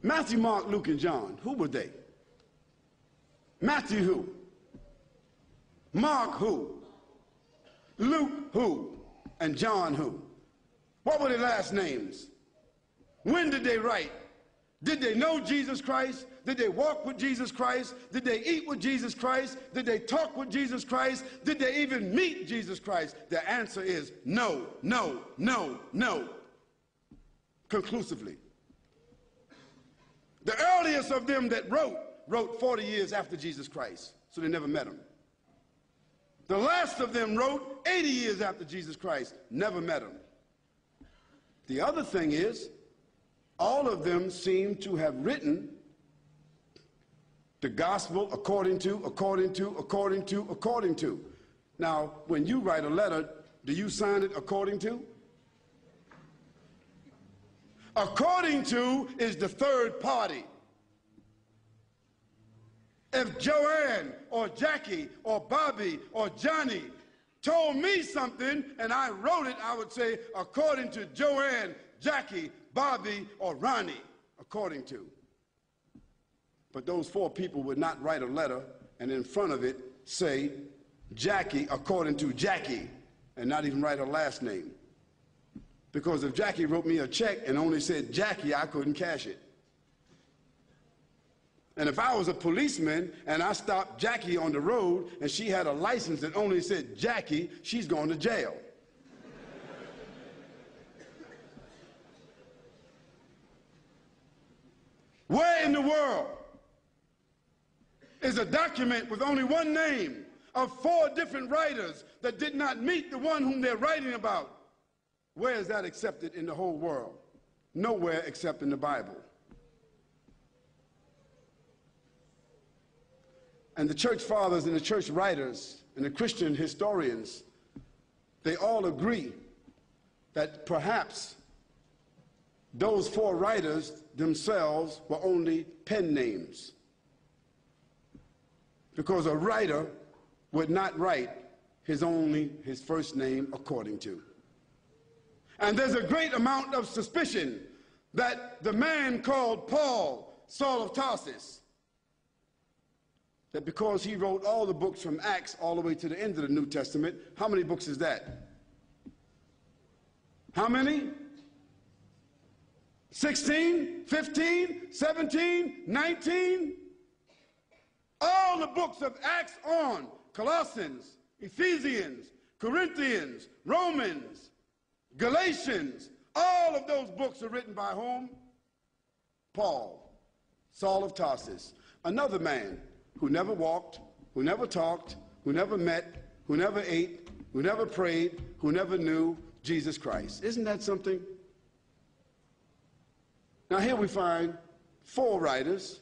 Matthew, Mark, Luke, and John, who were they? Matthew who? Mark who? Luke who? And John who? What were their last names? When did they write? Did they know Jesus Christ? Did they walk with Jesus Christ? Did they eat with Jesus Christ? Did they talk with Jesus Christ? Did they even meet Jesus Christ? The answer is no, no, no, no. Conclusively. The earliest of them that wrote 40 years after Jesus Christ, so they never met him. The last of them wrote 80 years after Jesus Christ, never met him. The other thing is, all of them seem to have written the gospel according to. Now, when you write a letter, do you sign it according to? According to is the third party. If Joanne or Jackie or Bobby or Johnny told me something and I wrote it, I would say according to Joanne, Jackie, Bobby, or Ronnie, according to. But those four people would not write a letter and in front of it say Jackie according to Jackie and not even write her last name. Because if Jackie wrote me a check and only said Jackie, I couldn't cash it. And if I was a policeman and I stopped Jackie on the road and she had a license that only said Jackie, she's going to jail. Where in the world is a document with only one name of four different writers that did not meet the one whom they're writing about? Where is that accepted in the whole world? Nowhere except in the Bible. And the church fathers and the church writers and the Christian historians, they all agree that perhaps those four writers themselves were only pen names. Because a writer would not write his first name according to. And there's a great amount of suspicion that the man called Paul, Saul of Tarsus, that because he wrote all the books from Acts all the way to the end of the New Testament, how many books is that? How many? 16, 15, 17, 19? All the books of Acts on, Colossians, Ephesians, Corinthians, Romans, Galatians, all of those books are written by whom? Paul, Saul of Tarsus, another man who never walked, who never talked, who never met, who never ate, who never prayed, who never knew Jesus Christ. Isn't that something? Now here we find four writers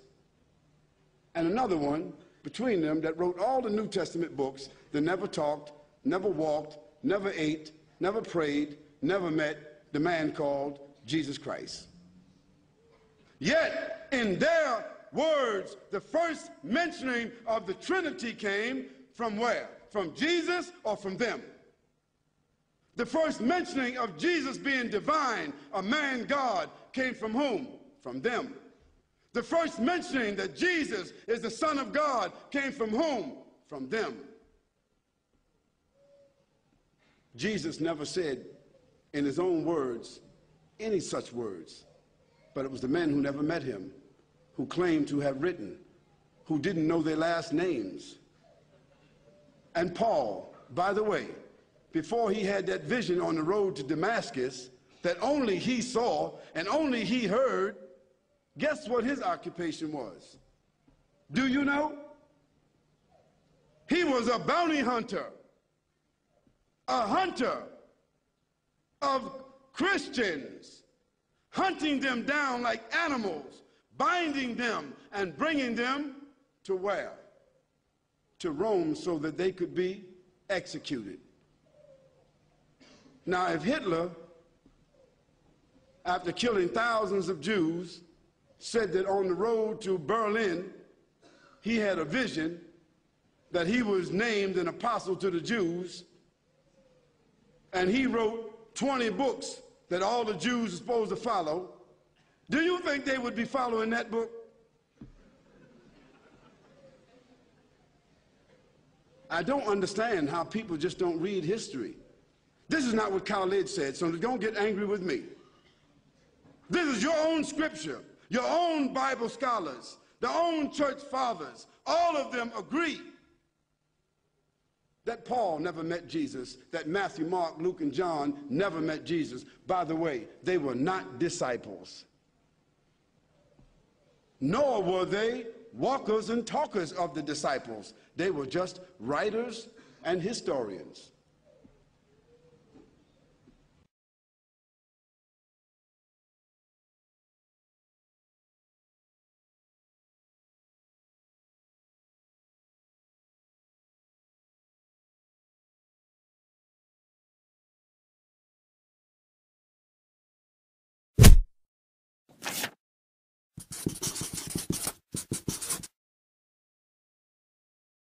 and another one between them that wrote all the New Testament books that never talked, never walked, never ate, never prayed, never met the man called Jesus Christ. Yet in their words, the first mentioning of the Trinity came from where? From Jesus or from them? The first mentioning of Jesus being divine, a man God, came from whom? From them. The first mentioning that Jesus is the Son of God came from whom? From them. Jesus never said in his own words any such words, but it was the men who never met him, who claimed to have written, who didn't know their last names. And Paul, by the way, before he had that vision on the road to Damascus that only he saw and only he heard, guess what his occupation was? Do you know? He was a bounty hunter, a hunter of Christians, hunting them down like animals, binding them and bringing them to where? To Rome, so that they could be executed. Now, if Hitler, after killing thousands of Jews, said that on the road to Berlin, he had a vision that he was named an apostle to the Jews, and he wrote 20 books that all the Jews are supposed to follow, Do you think they would be following that book? I don't understand how people just don't read history. This is not what Khaled said, so don't get angry with me. This is your own scripture, your own Bible scholars, their own church fathers. All of them agree that Paul never met Jesus, that Matthew, Mark, Luke, and John never met Jesus. By the way, they were not disciples. Nor were they walkers and talkers of the disciples. They were just writers and historians.